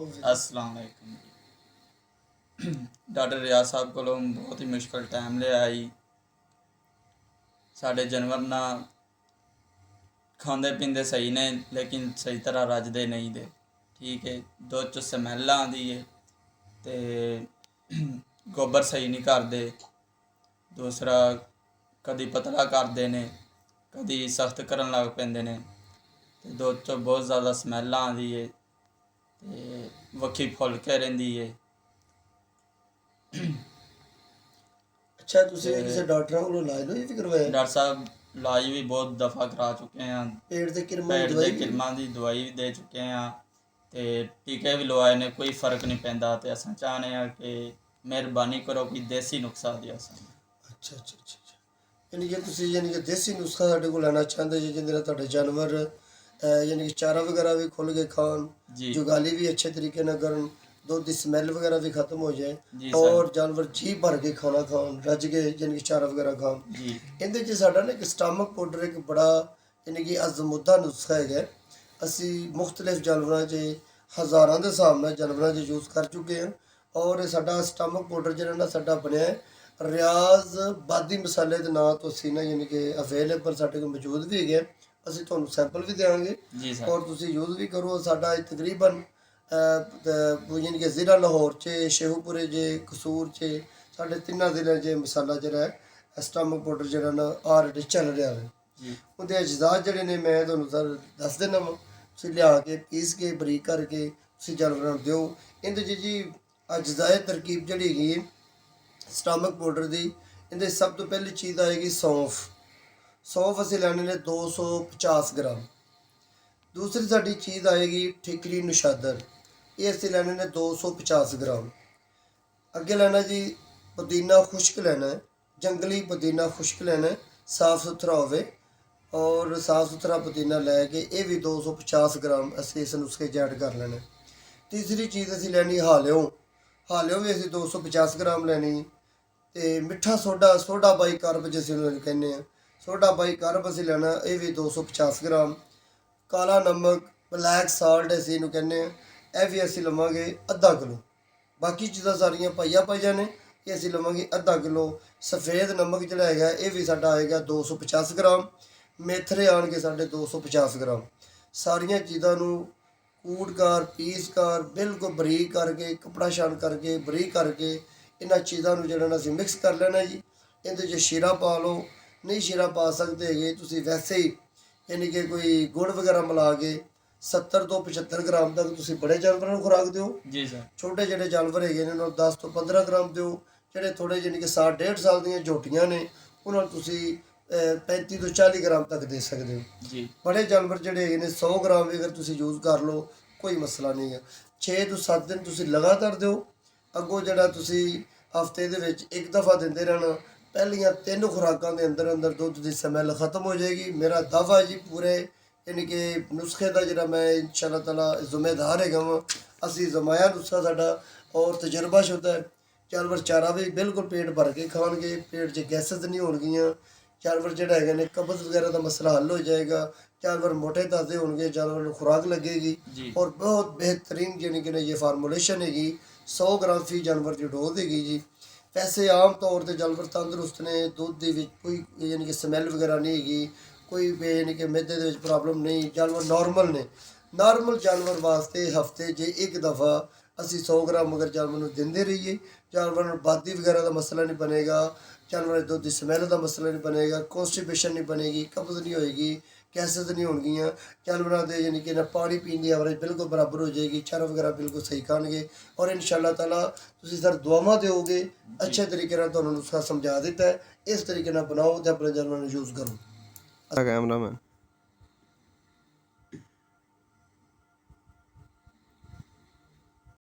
अस्सलाम वालेकुम जी। डॉक्टर रियाज साहब को बहुत ही मुश्किल टाइम लिया आई। साढ़े जानवर ना खांदे पींदे सही ने लेकिन सही तरह रजदे नहीं दे। ठीक है, दुध च स्मैल आती है ते गोबर सही नहीं करते। दूसरा कदी पतला करते ने, कदी सख्त करन लग पेंदे ने ते दुध च बहुत ज़्यादा स्मैल आती है ते वक्खी फुल के रहिंदी है। अच्छा तुसीं किसी डॉक्टरां कोलों इलाज भी करवाया? डॉक्टर साहब इलाज भी बहुत दफ़ा करा चुके हैं। पेट दे किरमां दी पेट दवाई के भी? किरमां की दवाई भी दे चुके हैं ते टीके भी लवाए ने, कोई फर्क नहीं पैंदा। ते असां चाहने हैं कि मेहरबानी करो कि देसी नुस्खा दिया सानूं। अच्छा अच्छा अच्छा अच्छा यानी कि तुसीं यानी कि देसी नुस्खा साडे कोल लैना चाहते जे जिहदे नाल तुहाडे जानवर यानी कि चारा वगैरह भी खुल के खान, जी जुगाली भी अच्छे तरीके नाल करन, दुध की स्मैल वगैरह भी खत्म हो जाए जी सर और जानवर जी भर के खाना खान, रज के यानी कि चारा वगैरह खान। जी ਇਹਦੇ 'ਚ ਸਾਡਾ ਨਾ ਇੱਕ ਸਟਾਮਕ ਪਾਊਡਰ ਇੱਕ ਬੜਾ ਯਾਨੀ ਕਿ ਅਜ਼ਮੁੱਦਾ ਨੁਸਖਾ ਹੈਗਾ। ਅਸੀਂ ਮੁxtਲਿਫ ਜਾਨਵਰਾਂ 'ਚ ਹਜ਼ਾਰਾਂ ਦੇ ਹਿਸਾਬ ਨਾਲ ਜਾਨਵਰਾਂ 'ਚ ਯੂਜ਼ ਕਰ ਚੁੱਕੇ ਹਾਂ ਔਰ ਇਹ ਸਾਡਾ ਸਟਾਮਕ ਪਾਊਡਰ ਜਿਹੜਾ ਨਾ ਸਾਡਾ ਬਣਿਆ ਹੈ ਰਿਆਜ਼ ਬਾਦੀ ਮਸਾਲੇ ਦੇ ਨਾਂ ਤੋਂ ਅਸੀਂ ਨਾ ਯਾਨੀ ਕਿ ਅਵੇਲੇਬਲ ਸਾਡੇ ਕੋਲ ਮੌਜੂਦ ਵੀ ਹੈਗੇ। ਅਸੀਂ ਤੁਹਾਨੂੰ ਸੈਂਪਲ ਵੀ ਦੇਵਾਂਗੇ जी सर ਔਰ ਤੁਸੀਂ ਯੂਜ਼ ਵੀ ਕਰੋ। ਸਾਡਾ ਇਹ ਤਕਰੀਬਨ ਯਾਨੀ ਕਿ ਜ਼ਿਲ੍ਹਾ ਲਾਹੌਰ 'ਚ, ਸ਼ੇਖੂਪੁਰੇ 'ਚ, ਕਸੂਰ 'ਚ ਸਾਡੇ ਤਿੰਨਾਂ ਜ਼ਿਲ੍ਹਿਆਂ 'ਚ ਮਸਾਲਾ ਜਿਹੜਾ ਹੈ ਸਟਾਮਕ ਪਾਊਡਰ ਜਿਹੜਾ ਨਾ ਆਲਰੇਡੀ ਚੱਲ ਰਿਹਾ ਹੈ। जी ਉਹਦੇ ਅਜਜ਼ਾਤ ਜਿਹੜੇ ਨੇ ਮੈਂ ਤੁਹਾਨੂੰ ਸਰ ਦੱਸ ਦਿੰਦਾ ਵਾਂ। ਤੁਸੀਂ ਲਿਆ ਕੇ ਪੀਸ ਕੇ ਬਰੀਕ ਕਰਕੇ ਤੁਸੀਂ ਜਾਨਵਰਾਂ ਨੂੰ ਦਿਓ। ਇਹਦੇ 'ਚ ਜੀ ਅਜਜ਼ਾਏ ਤਰਕੀਬ ਜਿਹੜੀ ਹੈਗੀ ਸਟਾਮਕ ਪਾਊਡਰ ਦੀ, ਇਹਦੇ ਸਭ ਤੋਂ ਪਹਿਲੀ ਚੀਜ਼ ਆਏਗੀ ਸੌਂਫ। ਸੌਂਫ ਅਸੀਂ ਲੈਣੇ ਨੇ 250 ਗ੍ਰਾਮ। ਦੂਸਰੀ ਸਾਡੀ ਚੀਜ਼ ਆਏਗੀ ਠਿਕਰੀ ਨੁਸ਼ਾਦਰ, ਇਹ ਅਸੀਂ ਲੈਣੇ ਨੇ 250 ਗ੍ਰਾਮ। ਅੱਗੇ ਲੈਣਾ ਜੀ ਪੁਦੀਨਾ ਖੁਸ਼ਕ ਲੈਣਾ ਹੈ, ਜੰਗਲੀ ਪੁਦੀਨਾ ਖੁਸ਼ਕ ਲੈਣਾ ਹੈ, ਸਾफ़ ਸੁਥਰਾ ਹੋਵੇ ਔਰ ਸਾफ़ ਸੁਥਰਾ ਪੁਦੀਨਾ ਲੈ ਕੇ ਇਹ ਵੀ 250 ਗ੍ਰਾਮ ਅਸੀਂ ਇਸ ਨੁਸਖੇ 'ਚ ਐਡ ਕਰ ਲੈਣਾ। ਤੀਸਰੀ ਚੀਜ਼ ਅਸੀਂ ਲੈਣੀ ਹਾਲਿਓ। ਹਾਲਿਓ ਵੀ ਅਸੀਂ 250 ਗ੍ਰਾਮ ਲੈਣੀ ਤੇ ਮਿੱਠਾ ਸੋਡਾ, ਸੋਡਾ ਬਾਈਕਾਰਬ ਜਿਸ ਨੂੰ ਕਹਿੰਦੇ ਆ, ਸੋਡਾ ਬਾਈਕਾਰਬ ਅਸੀਂ ਲੈਣਾ, ਇਹ ਵੀ 250 ਗ੍ਰਾਮ। ਕਾਲਾ ਨਮਕ, ਬਲੈਕ ਸਾਲਟ ਅਸੀਂ ਇਹਨੂੰ ਕਹਿੰਦੇ ਆ, ਇਹ ਵੀ ਅਸੀਂ ਲਵਾਂਗੇ ਅੱਧਾ ਕਿਲੋ। ਬਾਕੀ ਚੀਜ਼ਾਂ ਸਾਰੀਆਂ ਪਾਈਆਂ ਨੇ, ਇਹ ਅਸੀਂ ਲਵਾਂਗੇ ਅੱਧਾ ਕਿਲੋ। ਸਫੇਦ ਨਮਕ ਜਿਹੜਾ ਹੈਗਾ ਇਹ ਵੀ ਸਾਡਾ ਆਏਗਾ 250 ਗ੍ਰਾਮ। ਮੇਥਰੇ ਆਣਗੇ ਸਾਡੇ 250 ਗ੍ਰਾਮ। ਸਾਰੀਆਂ ਚੀਜ਼ਾਂ ਨੂੰ ਕੂਟ-ਕਾਰ, ਪੀਸ-ਕਾਰ ਬਿਲਕੁਲ ਬਰੀਕ ਕਰਕੇ, ਕਪੜਾ ਛਾਣ ਕਰਕੇ, ਬਰੀਕ ਕਰਕੇ ਇਹਨਾਂ ਚੀਜ਼ਾਂ ਨੂੰ ਜਿਹੜਾ ਨਾ ਅਸੀਂ ਮਿਕਸ ਕਰ ਲੈਣਾ ਜੀ। ਇਹਦੇ 'ਚ ਸ਼ੀਰਾ ਪਾ ਲਓ, ਨਹੀਂ ਸ਼ੀਰਾ ਪਾ ਸਕਦੇ ਹੈਗੇ ਤੁਸੀਂ ਵੈਸੇ ਹੀ यानी कि कोई गुड़ वगैरह मिला के 70 ਤੋਂ 75 ਗ੍ਰਾਮ तक ਤੁਸੀਂ बड़े जानवरों ਨੂੰ खुराक ਦਿਓ। जी सर छोटे ਜਿਹੜੇ जानवर ਹੈਗੇ ਨੇ ਉਹਨਾਂ ਨੂੰ 10 ਤੋਂ 15 ਗ੍ਰਾਮ ਦਿਓ। ਜਿਹੜੇ ਥੋੜੇ ਯਾਨੀ ਕਿ ਸਾਲ 1.5 ਸਾਲ ਦੀਆਂ ਝੋਟੀਆਂ ਨੇ ਉਹਨਾਂ ਨੂੰ ਤੁਸੀਂ 35 ਤੋਂ 40 ਗ੍ਰਾਮ ਤੱਕ ਦੇ ਸਕਦੇ ਹੋ। जी ਬੜੇ ਜਾਨਵਰ ਜਿਹੜੇ ਹੈਗੇ ਨੇ 100 ਗ੍ਰਾਮ ਵੀ ਅਗਰ ਤੁਸੀਂ ਯੂਜ਼ ਕਰ ਲਓ ਕੋਈ ਮਸਲਾ ਨਹੀਂ ਹੈ। 6 ਤੋਂ 7 ਦਿਨ ਤੁਸੀਂ ਲਗਾਤਾਰ ਦਿਓ। ਅੱਗੋਂ ਜਿਹੜਾ ਤੁਸੀਂ ਹਫਤੇ ਦੇ ਵਿੱਚ ਇੱਕ ਦਫਾ ਦਿੰਦੇ ਰਹਿਣਾ। ਪਹਿਲੀਆਂ 3 ਖੁਰਾਕਾਂ ਦੇ ਅੰਦਰ ਅੰਦਰ ਦੁੱਧ ਦੀ ਸਮੈਲ ਖਤਮ ਹੋ ਜਾਏਗੀ। ਮੇਰਾ ਦਾਅਵਾ ਜੀ ਪੂਰੇ यानी कि नुस्खे का जो मैं इंशाअल्लाह ताला जिम्मेदार है। असी जमाया नुस्खा साडा और तजर्बाशुदा है। जानवर चारा भी बिल्कुल पेट भर के खाएंगे, पेट च गैसेस नहीं होणगियां, जानवर जोड़ा है ने कब्ज वगैरह का मसला हल हो जाएगा, जानवर मोटे ताज़े होंगे, जानवर को खुराक लगेगी जी और बहुत बेहतरीन यानी कि ये फार्मूलेशन हैगी। 100 ग्राम फी जानवर की डोज हैगी जी। वैसे आम तौर पर जानवर तंदुरुस्त ने, दुध के कोई यानी कि स्मैल वगैरह नहीं हैगी, कोई यानी कि मैदे के प्रॉब्लम नहीं, जानवर नॉर्मल ने। नॉर्मल जानवर वास्ते हफ्ते जे एक दफ़ा असी 100 ग्राम अगर जानवर को देंदे रहिए, जानवर बादी वगैरह का मसला नहीं बनेगा, जानवर दुध की स्मैल का मसला नहीं बनेगा, कॉन्स्टिपेशन नहीं बनेगी, कब्ज नहीं होएगी, गैसेस नहीं होणगियां, जानवरों के यानी कि पानी पीने की एवरेज बिल्कुल बराबर हो जाएगी, चारा वगैरह बिल्कुल सही खाएंगे और इंशाअल्लाह ताला तुसीं सर दुआवां दोगे। अच्छे तरीके नाल तुहानूं नुस्खा समझा दिता है, इस तरीके नाल बनाओ ते अपने जानवरों यूज़ करो। Camera man